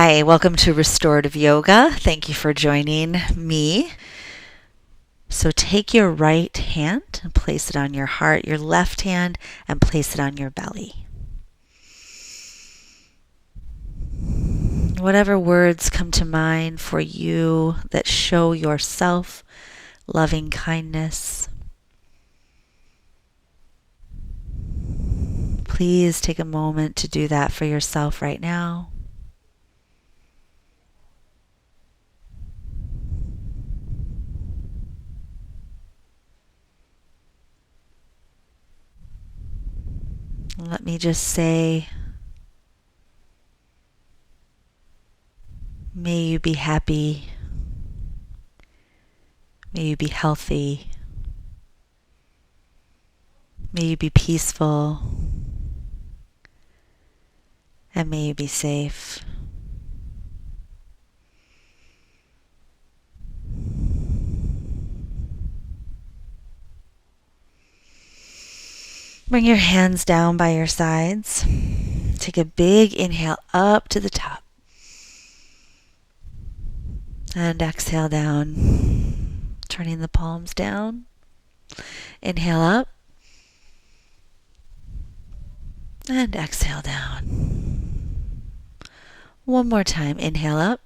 Hi, welcome to Restorative Yoga. Thank you for joining me. So take your right hand and place it on your heart, your left hand and place it on your belly. Whatever words come to mind for you that show yourself loving kindness, please take a moment to do that for yourself right now. Let me just say, may you be happy, may you be healthy, may you be peaceful, and may you be safe. Bring your hands down by your sides. Take a big inhale up to the top. And exhale down, turning the palms down. Inhale up. And exhale down. One more time. Inhale up.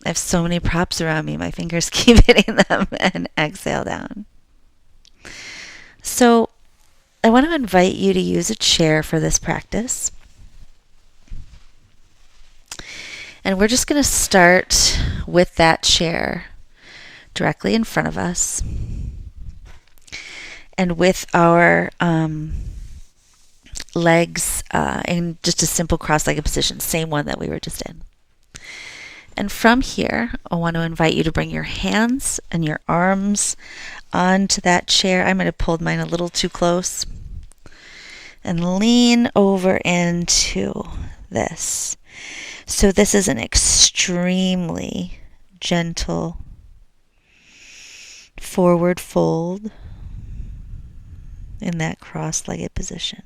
I have so many props around me. My fingers keep hitting them. And exhale down. So I want to invite you to use a chair for this practice. And we're just going to start with that chair directly in front of us. And with our legs in just a simple cross-legged position, same one that we were just in. And from here, I want to invite you to bring your hands and your arms onto that chair. I might have pulled mine a little too close. And lean over into this. So this is an extremely gentle forward fold in that cross-legged position.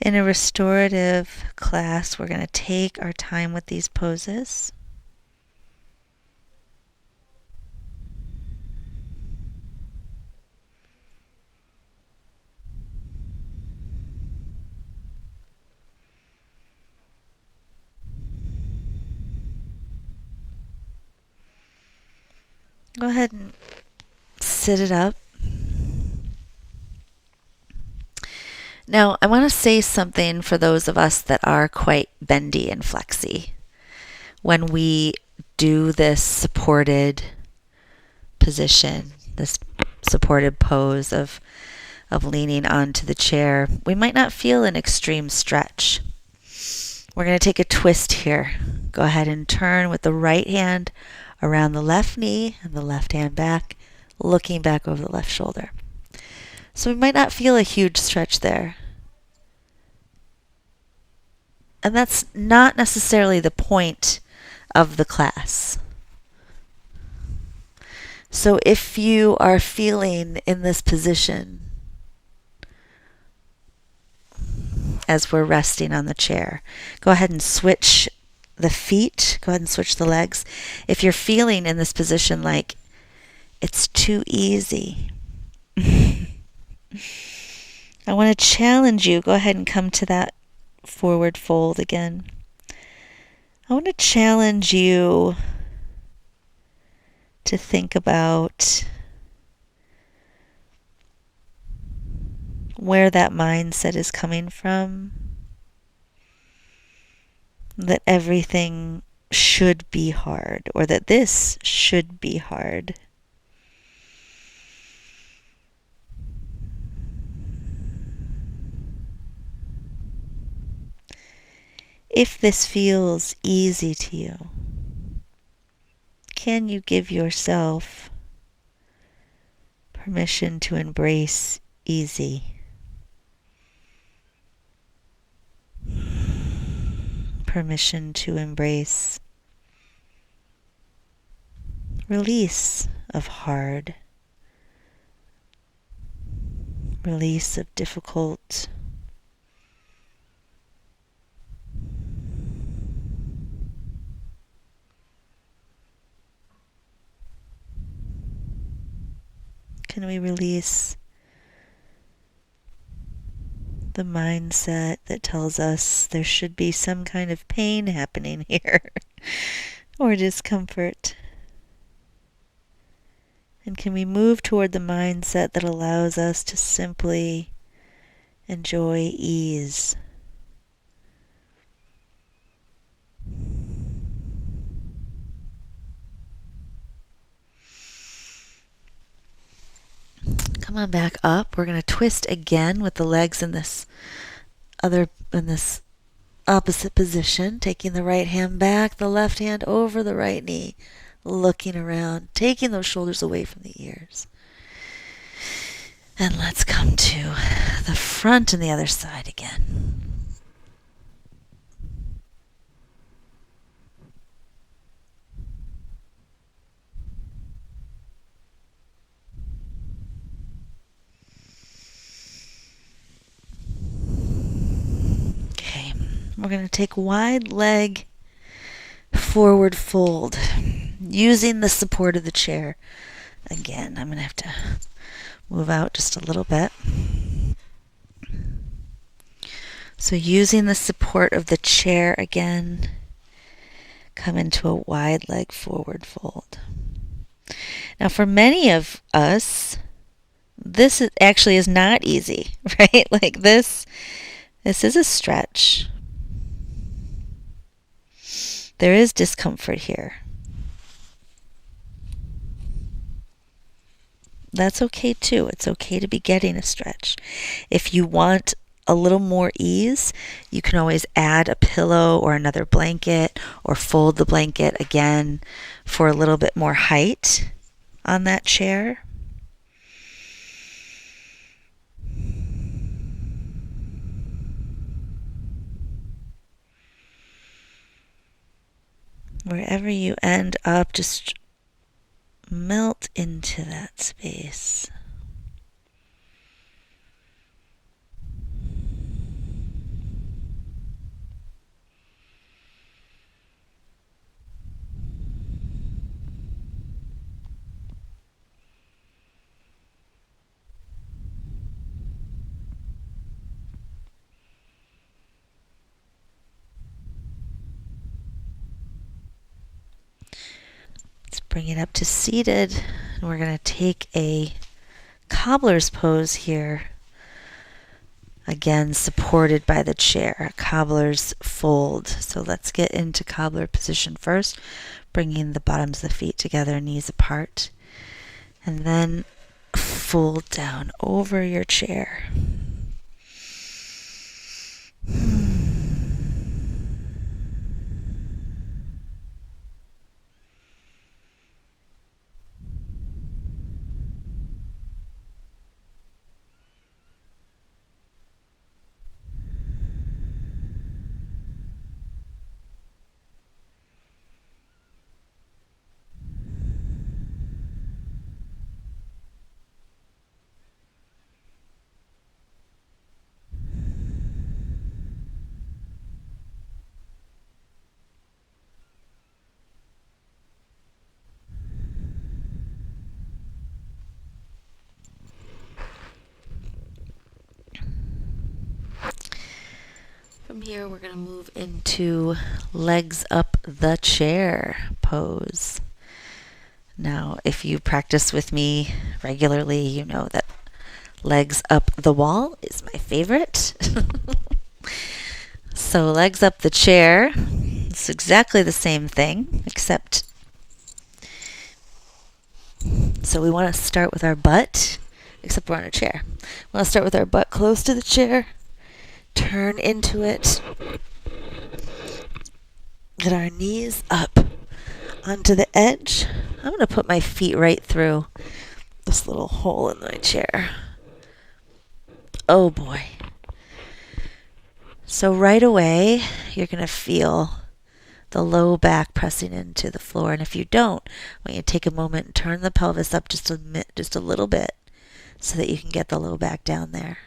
In a restorative class, we're going to take our time with these poses. Go ahead and sit it up. Now, I want to say something for those of us that are quite bendy and flexy. When we do this supported position, this supported pose of leaning onto the chair, we might not feel an extreme stretch. We're going to take a twist here. Go ahead and turn with the right hand around the left knee and the left hand back, looking back over the left shoulder. So we might not feel a huge stretch there. And that's not necessarily the point of the class. So if you are feeling in this position as we're resting on the chair, go ahead and switch the feet, go ahead and switch the legs. If you're feeling in this position like it's too easy, I want to challenge you. Go ahead and come to that forward fold again. I want to challenge you to think about where that mindset is coming from, that everything should be hard, or that this should be hard. If this feels easy to you, can you give yourself Permission to embrace easy. Permission to embrace release of hard, release of difficult, can we release the mindset that tells us there should be some kind of pain happening here or discomfort? And can we move toward the mindset that allows us to simply enjoy ease? Come on back up. We're going to twist again with the legs in this opposite position, taking the right hand back, the left hand over the right knee, looking around, taking those shoulders away from the ears. And let's come to the front and the other side again. Okay, we're going to take wide leg forward fold using the support of the chair. Again, I'm going to have to move out just a little bit. So using the support of the chair again, come into a wide leg forward fold. Now for many of us, this actually is not easy, right? Like this is a stretch. There is discomfort here. That's okay too. It's okay to be getting a stretch. If you want a little more ease, you can always add a pillow or another blanket or fold the blanket again for a little bit more height on that chair. Wherever you end up, just melt into that space. Let's bring it up to seated. And we're going to take a cobbler's pose here. Again, supported by the chair, cobbler's fold. So let's get into cobbler position first, bringing the bottoms of the feet together, knees apart, and then fold down over your chair. From here, we're going to move into legs up the chair pose. Now, if you practice with me regularly, you know that legs up the wall is my favorite. So legs up the chair, it's exactly the same thing, except, so we want to start with our butt, except we're on a chair. We want to start with our butt close to the chair, turn into it, get our knees up onto the edge. I'm going to put my feet right through this little hole in my chair. Oh boy. So right away, you're going to feel the low back pressing into the floor. And if you don't, I want you to take a moment and turn the pelvis up just a little bit so that you can get the low back down there.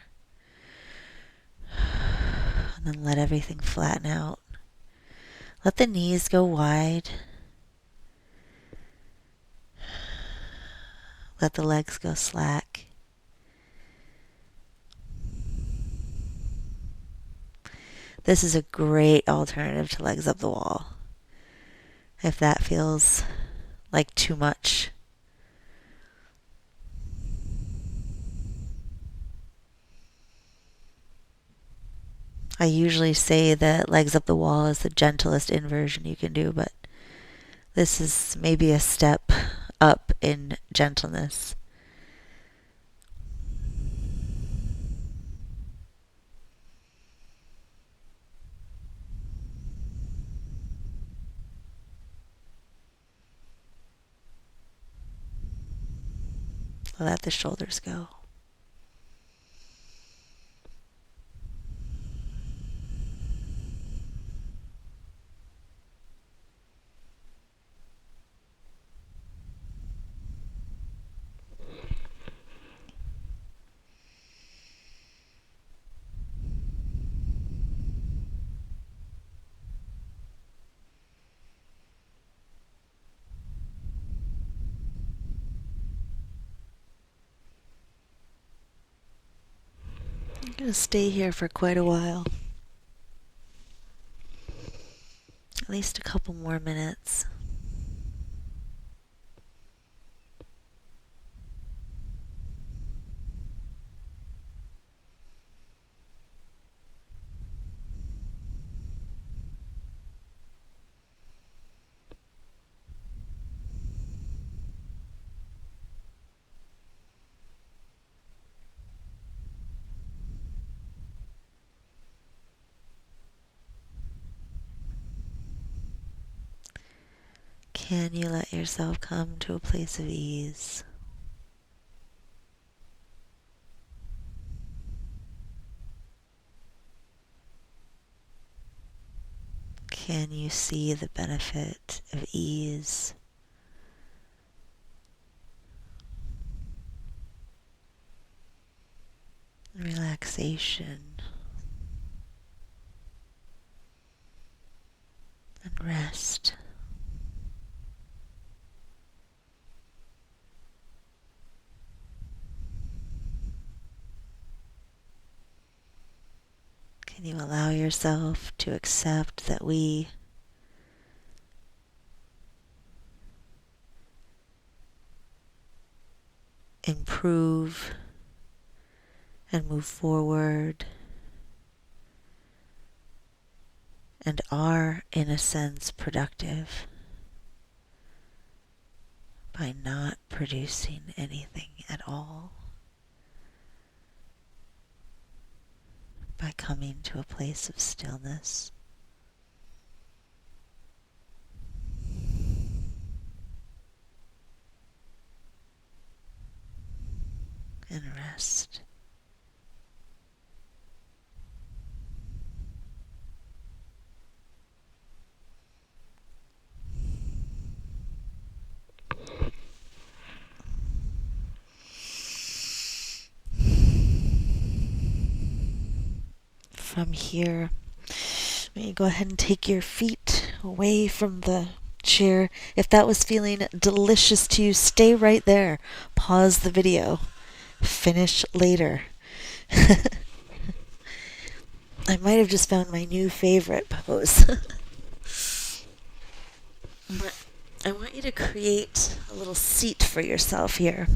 And then let everything flatten out. Let the knees go wide. Let the legs go slack. This is a great alternative to legs up the wall. If that feels like too much. I usually say that legs up the wall is the gentlest inversion you can do, but this is maybe a step up in gentleness. Let the shoulders go. I'm going to stay here for quite a while. At least a couple more minutes. Can you let yourself come to a place of ease? Can you see the benefit of ease? Relaxation and rest. Can you allow yourself to accept that we improve and move forward and are, in a sense, productive by not producing anything at all, by coming to a place of stillness and rest. From here, you go ahead and take your feet away from the chair. If that was feeling delicious to you, stay right there. Pause the video. Finish later. I might have just found my new favorite pose. But I want you to create a little seat for yourself here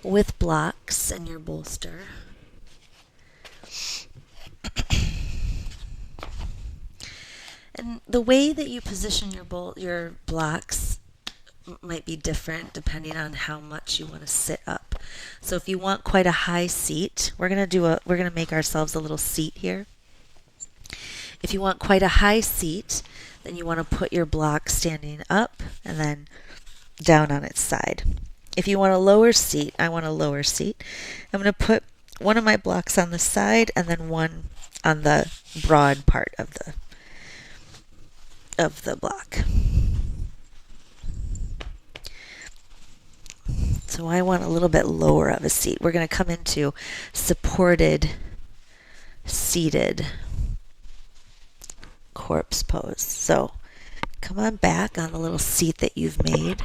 with blocks and your bolster. And the way that you position your blocks might be different depending on how much you want to sit up. So if you want quite a high seat, we're going to make ourselves a little seat here. If you want quite a high seat, then you want to put your block standing up and then down on its side. If you want a lower seat, I want a lower seat. I'm going to put one of my blocks on the side and then one on the broad part of the block. So I want a little bit lower of a seat. We're going to come into supported, seated corpse pose. So come on back on the little seat that you've made.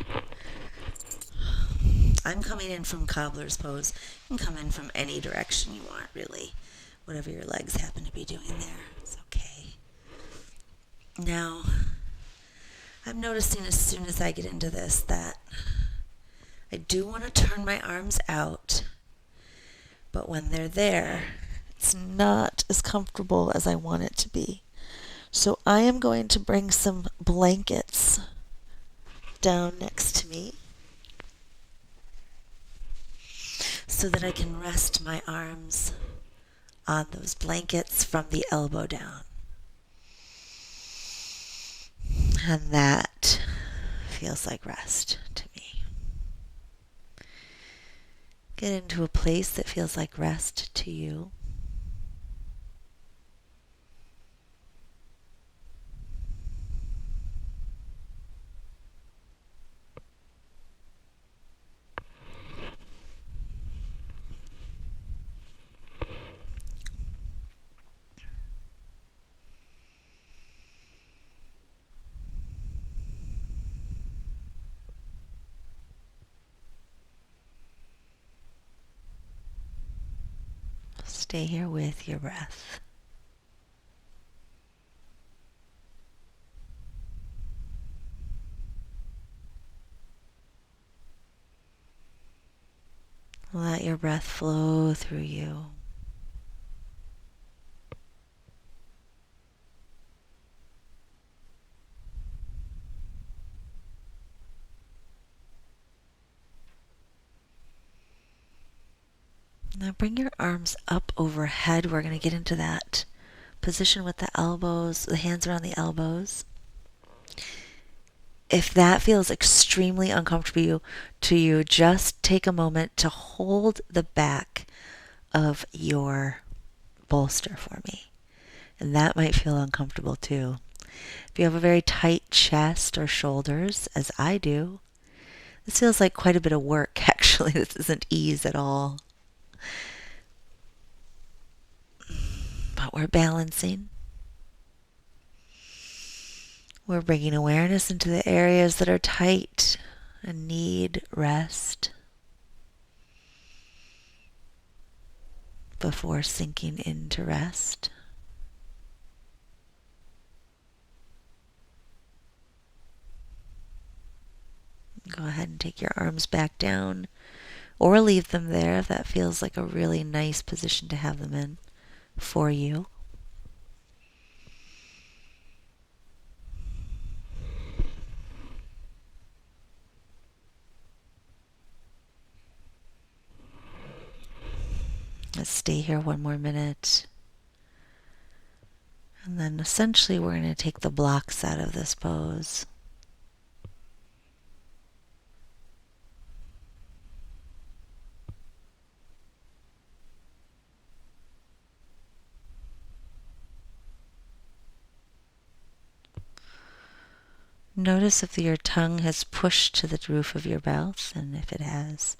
I'm coming in from cobbler's pose. You can come in from any direction you want, really. Whatever your legs happen to be doing there, it's okay. Now, I'm noticing as soon as I get into this that I do want to turn my arms out, but when they're there, it's not as comfortable as I want it to be. So I am going to bring some blankets down next to me so that I can rest my arms on those blankets from the elbow down. And that feels like rest to me. Get into a place that feels like rest to you. Stay here with your breath. Let your breath flow through you. Now bring your arms up overhead. We're going to get into that position with the elbows, the hands around the elbows. If that feels extremely uncomfortable to you, just take a moment to hold the back of your bolster for me. And that might feel uncomfortable too. If you have a very tight chest or shoulders, as I do, this feels like quite a bit of work, actually. This isn't ease at all. But we're balancing. We're bringing awareness into the areas that are tight and need rest before sinking into rest. Go ahead and take your arms back down or leave them there if that feels like a really nice position to have them in for you. Let's stay here one more minute. And then essentially we're going to take the blocks out of this pose. Notice if your tongue has pushed to the roof of your mouth, and if it has,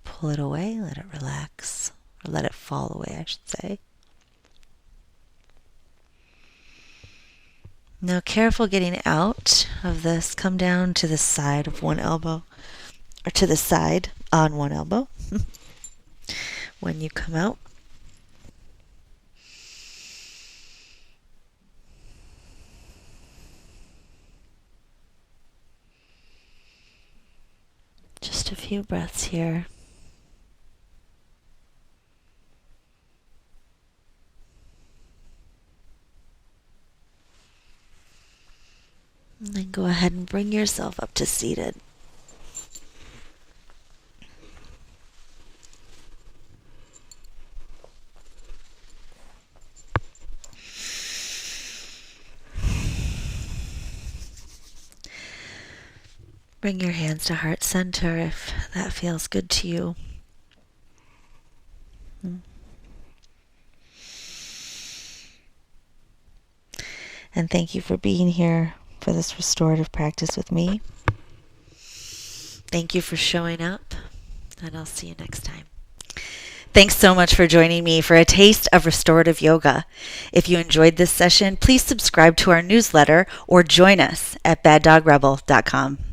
pull it away, let it relax, or let it fall away, I should say. Now, careful getting out of this. Come down to the side of one elbow, or to the side on one elbow when you come out. Just a few breaths here. And then go ahead and bring yourself up to seated. Bring your hands to heart center if that feels good to you. And thank you for being here for this restorative practice with me. Thank you for showing up, and I'll see you next time. Thanks so much for joining me for a taste of restorative yoga. If you enjoyed this session, please subscribe to our newsletter or join us at baddogrebel.com.